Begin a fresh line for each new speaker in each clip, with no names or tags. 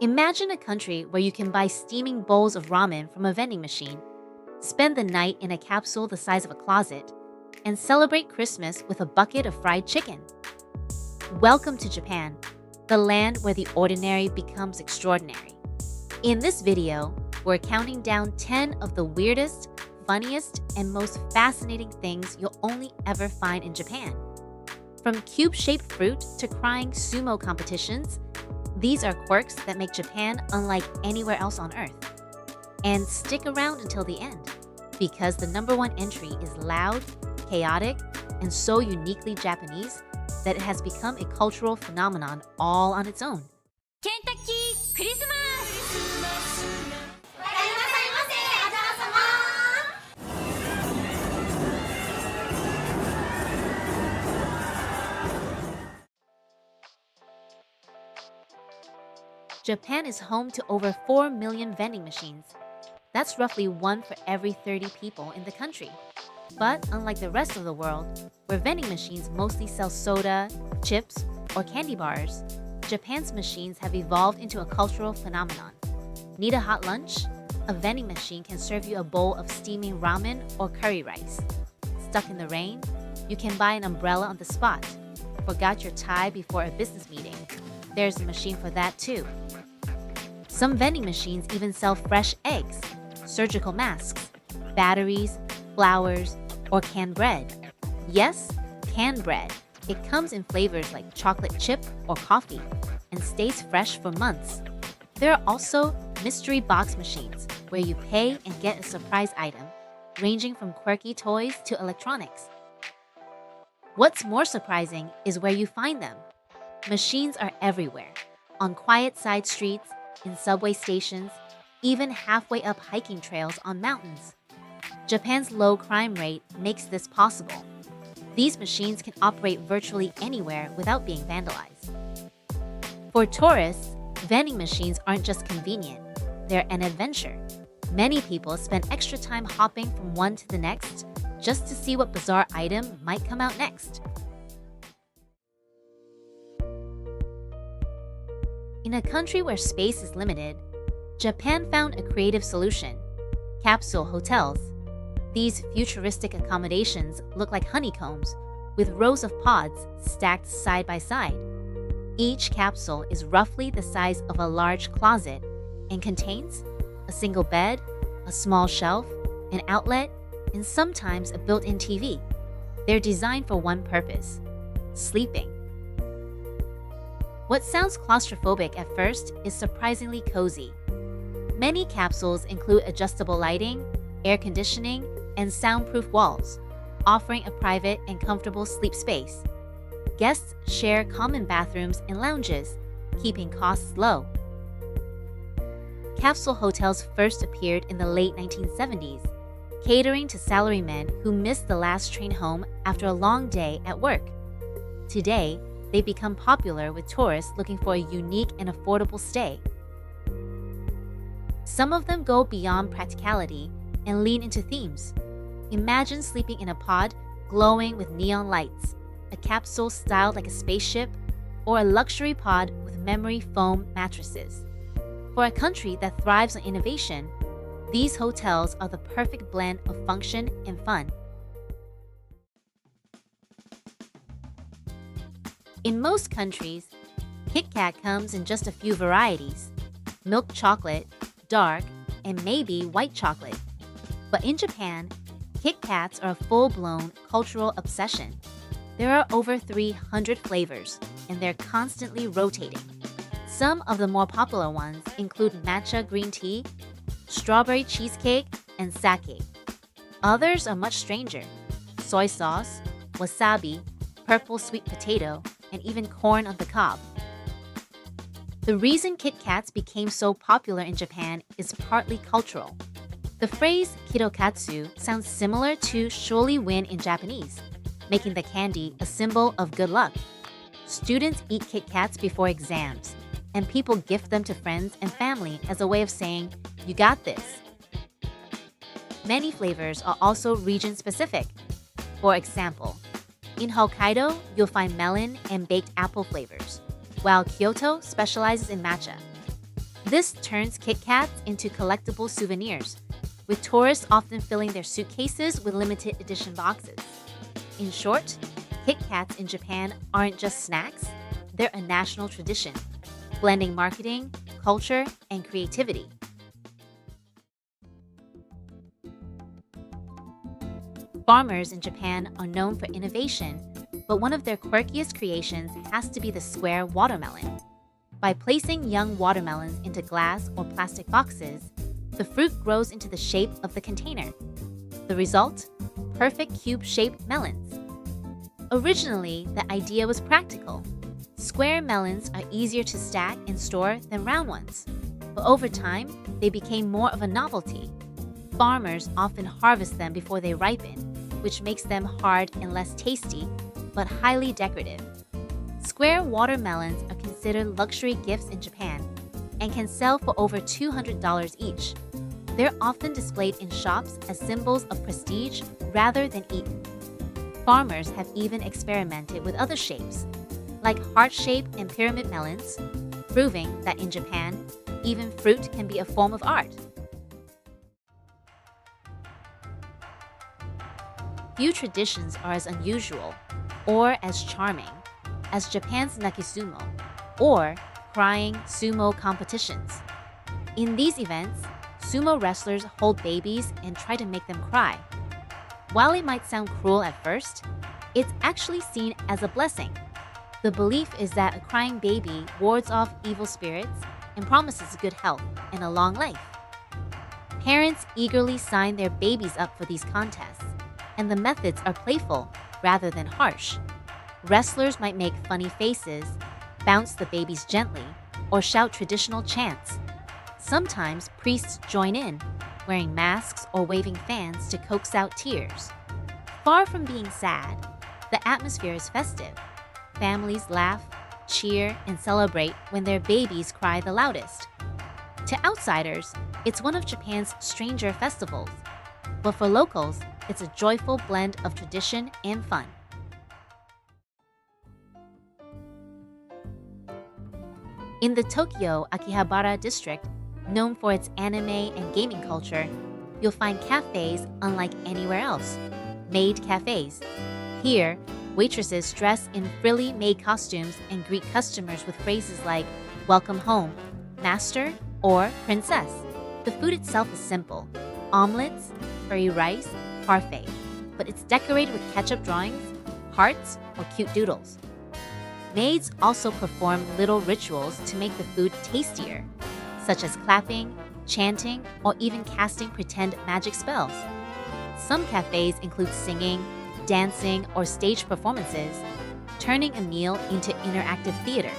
Imagine a country where you can buy steaming bowls of ramen from a vending machine, spend the night in a capsule the size of a closet, and celebrate Christmas with a bucket of fried chicken. Welcome to Japan, the land where the ordinary becomes extraordinary. In this video, we're counting down 10 of the weirdest, funniest, and most fascinating things you'll only ever find in Japan. From cube-shaped fruit to crying sumo competitions, these are quirks that make Japan unlike anywhere else on Earth. And stick around until the end, because the number one entry is loud, chaotic, and so uniquely Japanese that it has become a cultural phenomenon all on its own.
Kentucky Christmas!
Japan is home to over 4 million vending machines. That's roughly one for every 30 people in the country. But unlike the rest of the world, where vending machines mostly sell soda, chips, or candy bars, Japan's machines have evolved into a cultural phenomenon. Need a hot lunch? A vending machine can serve you a bowl of steaming ramen or curry rice. Stuck in the rain? You can buy an umbrella on the spot. Forgot your tie before a business meeting? There's a machine for that too. Some vending machines even sell fresh eggs, surgical masks, batteries, flowers, or canned bread. Yes, canned bread. It comes in flavors like chocolate chip or coffee and stays fresh for months. There are also mystery box machines where you pay and get a surprise item, ranging from quirky toys to electronics. What's more surprising is where you find them. Machines are everywhere, on quiet side streets, in subway stations, even halfway up hiking trails on mountains. Japan's low crime rate makes this possible. These machines can operate virtually anywhere without being vandalized. For tourists, vending machines aren't just convenient, they're an adventure. Many people spend extra time hopping from one to the next just to see what bizarre item might come out next. In a country where space is limited, Japan found a creative solution: capsule hotels. These futuristic accommodations look like honeycombs, with rows of pods stacked side by side. Each capsule is roughly the size of a large closet and contains a single bed, a small shelf, an outlet, and sometimes a built-in TV. They're designed for one purpose: sleeping. What sounds claustrophobic at first is surprisingly cozy. Many capsules include adjustable lighting, air conditioning, and soundproof walls, offering a private and comfortable sleep space. Guests share common bathrooms and lounges, keeping costs low. Capsule hotels first appeared in the late 1970s, catering to salarymen who missed the last train home after a long day at work. Today, they become popular with tourists looking for a unique and affordable stay. Some of them go beyond practicality and lean into themes. Imagine sleeping in a pod glowing with neon lights, a capsule styled like a spaceship, or a luxury pod with memory foam mattresses. For a country that thrives on innovation, these hotels are the perfect blend of function and fun. In most countries, Kit Kat comes in just a few varieties: milk chocolate, dark, and maybe white chocolate. But in Japan, Kit Kats are a full-blown cultural obsession. There are over 300 flavors, and they're constantly rotating. Some of the more popular ones include matcha green tea, strawberry cheesecake, and sake. Others are much stranger: soy sauce, wasabi, purple sweet potato, and even corn on the cob. The reason Kit Kats became so popular in Japan is partly cultural. The phrase kirokatsu sounds similar to surely win in Japanese, making the candy a symbol of good luck. Students eat Kit Kats before exams, and people gift them to friends and family as a way of saying, "You got this." Many flavors are also region-specific. For example, in Hokkaido, you'll find melon and baked apple flavors, while Kyoto specializes in matcha. This turns Kit Kats into collectible souvenirs, with tourists often filling their suitcases with limited edition boxes. In short, Kit Kats in Japan aren't just snacks, they're a national tradition, blending marketing, culture, and creativity. Farmers in Japan are known for innovation, but one of their quirkiest creations has to be the square watermelon. By placing young watermelons into glass or plastic boxes, the fruit grows into the shape of the container. The result? Perfect cube-shaped melons. Originally, the idea was practical. Square melons are easier to stack and store than round ones. But over time, they became more of a novelty. Farmers often harvest them before they ripen, which makes them hard and less tasty, but highly decorative. Square watermelons are considered luxury gifts in Japan and can sell for over $200 each. They're often displayed in shops as symbols of prestige rather than eaten. Farmers have even experimented with other shapes, like heart-shaped and pyramid melons, proving that in Japan, even fruit can be a form of art. Few traditions are as unusual or as charming as Japan's nakisumo, or crying sumo competitions. In these events, sumo wrestlers hold babies and try to make them cry. While it might sound cruel at first, it's actually seen as a blessing. The belief is that a crying baby wards off evil spirits and promises good health and a long life. Parents eagerly sign their babies up for these contests, and the methods are playful rather than harsh. Wrestlers might make funny faces, bounce the babies gently, or shout traditional chants. Sometimes priests join in, wearing masks or waving fans to coax out tears. Far from being sad, the atmosphere is festive. Families laugh, cheer, and celebrate when their babies cry the loudest. To outsiders, it's one of Japan's stranger festivals, but for locals, it's a joyful blend of tradition and fun. In the Tokyo Akihabara district, known for its anime and gaming culture, you'll find cafes unlike anywhere else. Maid cafes. Here, waitresses dress in frilly maid costumes and greet customers with phrases like "Welcome home," "Master," or "Princess." The food itself is simple: omelets, curry rice, parfait, but it's decorated with ketchup drawings, hearts, or cute doodles. Maids also perform little rituals to make the food tastier, such as clapping, chanting, or even casting pretend magic spells. Some cafes include singing, dancing, or stage performances, turning a meal into interactive theater.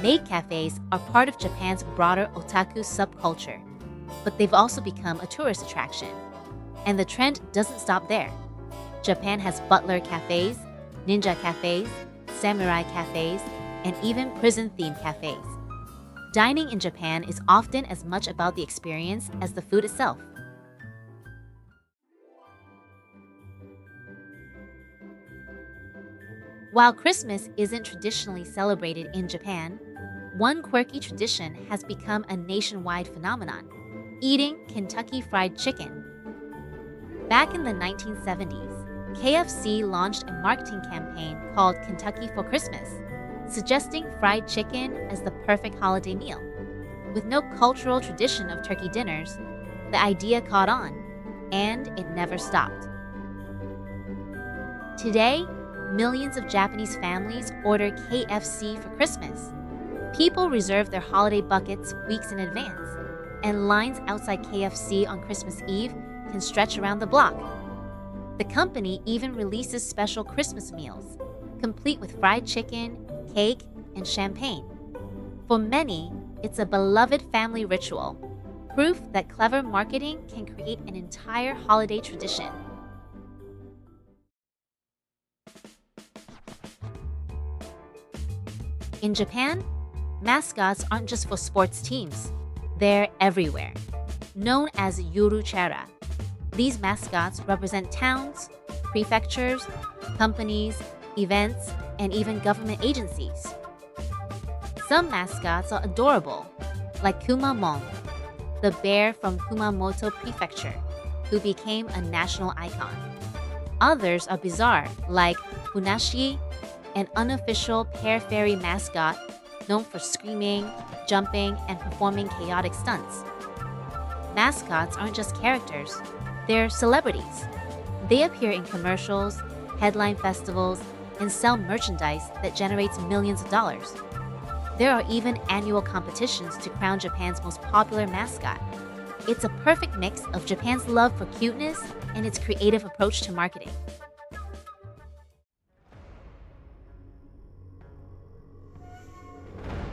Maid cafes are part of Japan's broader otaku subculture, but they've also become a tourist attraction. And the trend doesn't stop there. Japan has butler cafes, ninja cafes, samurai cafes, and even prison-themed cafes. Dining in Japan is often as much about the experience as the food itself. While Christmas isn't traditionally celebrated in Japan, one quirky tradition has become a nationwide phenomenon: eating Kentucky Fried Chicken. Back in the 1970s, KFC launched a marketing campaign called Kentucky for Christmas, suggesting fried chicken as the perfect holiday meal. With no cultural tradition of turkey dinners, the idea caught on, and it never stopped. Today, millions of Japanese families order KFC for Christmas. People reserve their holiday buckets weeks in advance, and lines outside KFC on Christmas Eve can stretch around the block. The company even releases special Christmas meals, complete with fried chicken, cake, and champagne. For many, it's a beloved family ritual, proof that clever marketing can create an entire holiday tradition. In Japan, mascots aren't just for sports teams. They're everywhere. Known as yoruchara, these mascots represent towns, prefectures, companies, events, and even government agencies. Some mascots are adorable, like Kumamon, the bear from Kumamoto Prefecture, who became a national icon. Others are bizarre, like Funashi, an unofficial pear fairy mascot known for screaming, jumping, and performing chaotic stunts. Mascots aren't just characters, they're celebrities. They appear in commercials, headline festivals, and sell merchandise that generates millions of dollars. There are even annual competitions to crown Japan's most popular mascot. It's a perfect mix of Japan's love for cuteness and its creative approach to marketing.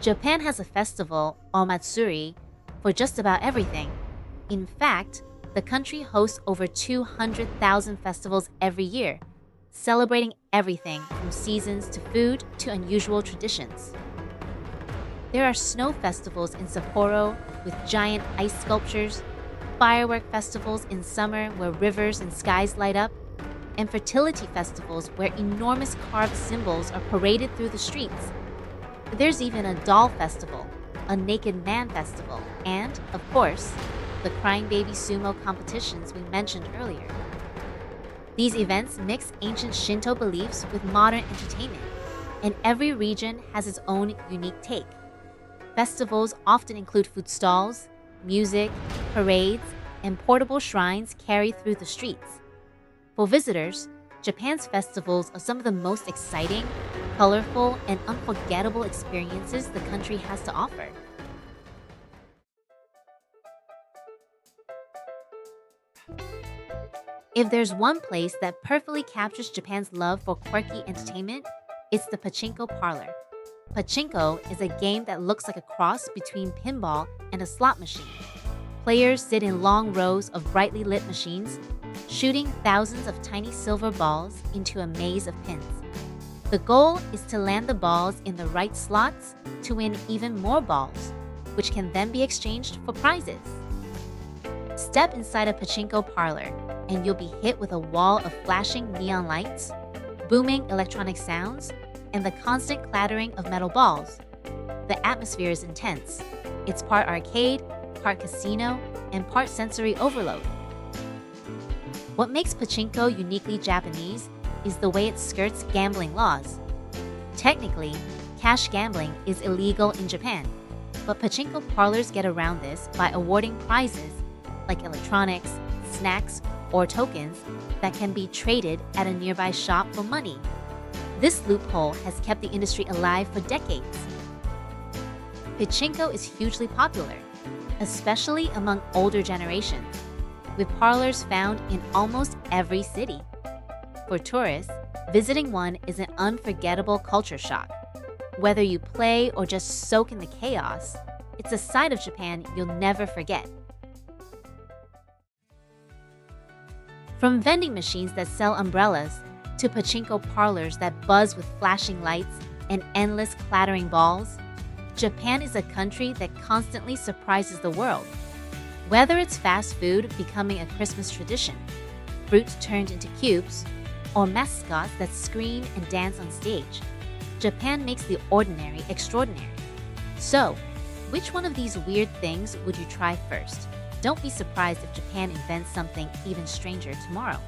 Japan has a festival, or matsuri, for just about everything. In fact, the country hosts over 200,000 festivals every year, celebrating everything from seasons to food to unusual traditions. There are snow festivals in Sapporo with giant ice sculptures, firework festivals in summer where rivers and skies light up, and fertility festivals where enormous carved symbols are paraded through the streets. There's even a doll festival, a naked man festival, and, of course, the crying baby sumo competitions we mentioned earlier. These events mix ancient Shinto beliefs with modern entertainment, and every region has its own unique take. Festivals often include food stalls, music, parades, and portable shrines carried through the streets. For visitors, Japan's festivals are some of the most exciting, colorful, and unforgettable experiences the country has to offer. If there's one place that perfectly captures Japan's love for quirky entertainment, it's the Pachinko parlor. Pachinko is a game that looks like a cross between pinball and a slot machine. Players sit in long rows of brightly lit machines, shooting thousands of tiny silver balls into a maze of pins. The goal is to land the balls in the right slots to win even more balls, which can then be exchanged for prizes. Step inside a Pachinko parlor, and you'll be hit with a wall of flashing neon lights, booming electronic sounds, and the constant clattering of metal balls. The atmosphere is intense. It's part arcade, part casino, and part sensory overload. What makes Pachinko uniquely Japanese is the way it skirts gambling laws. Technically, cash gambling is illegal in Japan, but Pachinko parlors get around this by awarding prizes like electronics, snacks, or tokens that can be traded at a nearby shop for money. This loophole has kept the industry alive for decades. Pachinko is hugely popular, especially among older generations, with parlors found in almost every city. For tourists, visiting one is an unforgettable culture shock. Whether you play or just soak in the chaos, it's a side of Japan you'll never forget. From vending machines that sell umbrellas to Pachinko parlors that buzz with flashing lights and endless clattering balls, Japan is a country that constantly surprises the world. Whether it's fast food becoming a Christmas tradition, fruit turned into cubes, or mascots that scream and dance on stage, Japan makes the ordinary extraordinary. So, which one of these weird things would you try first? Don't be surprised if Japan invents something even stranger tomorrow.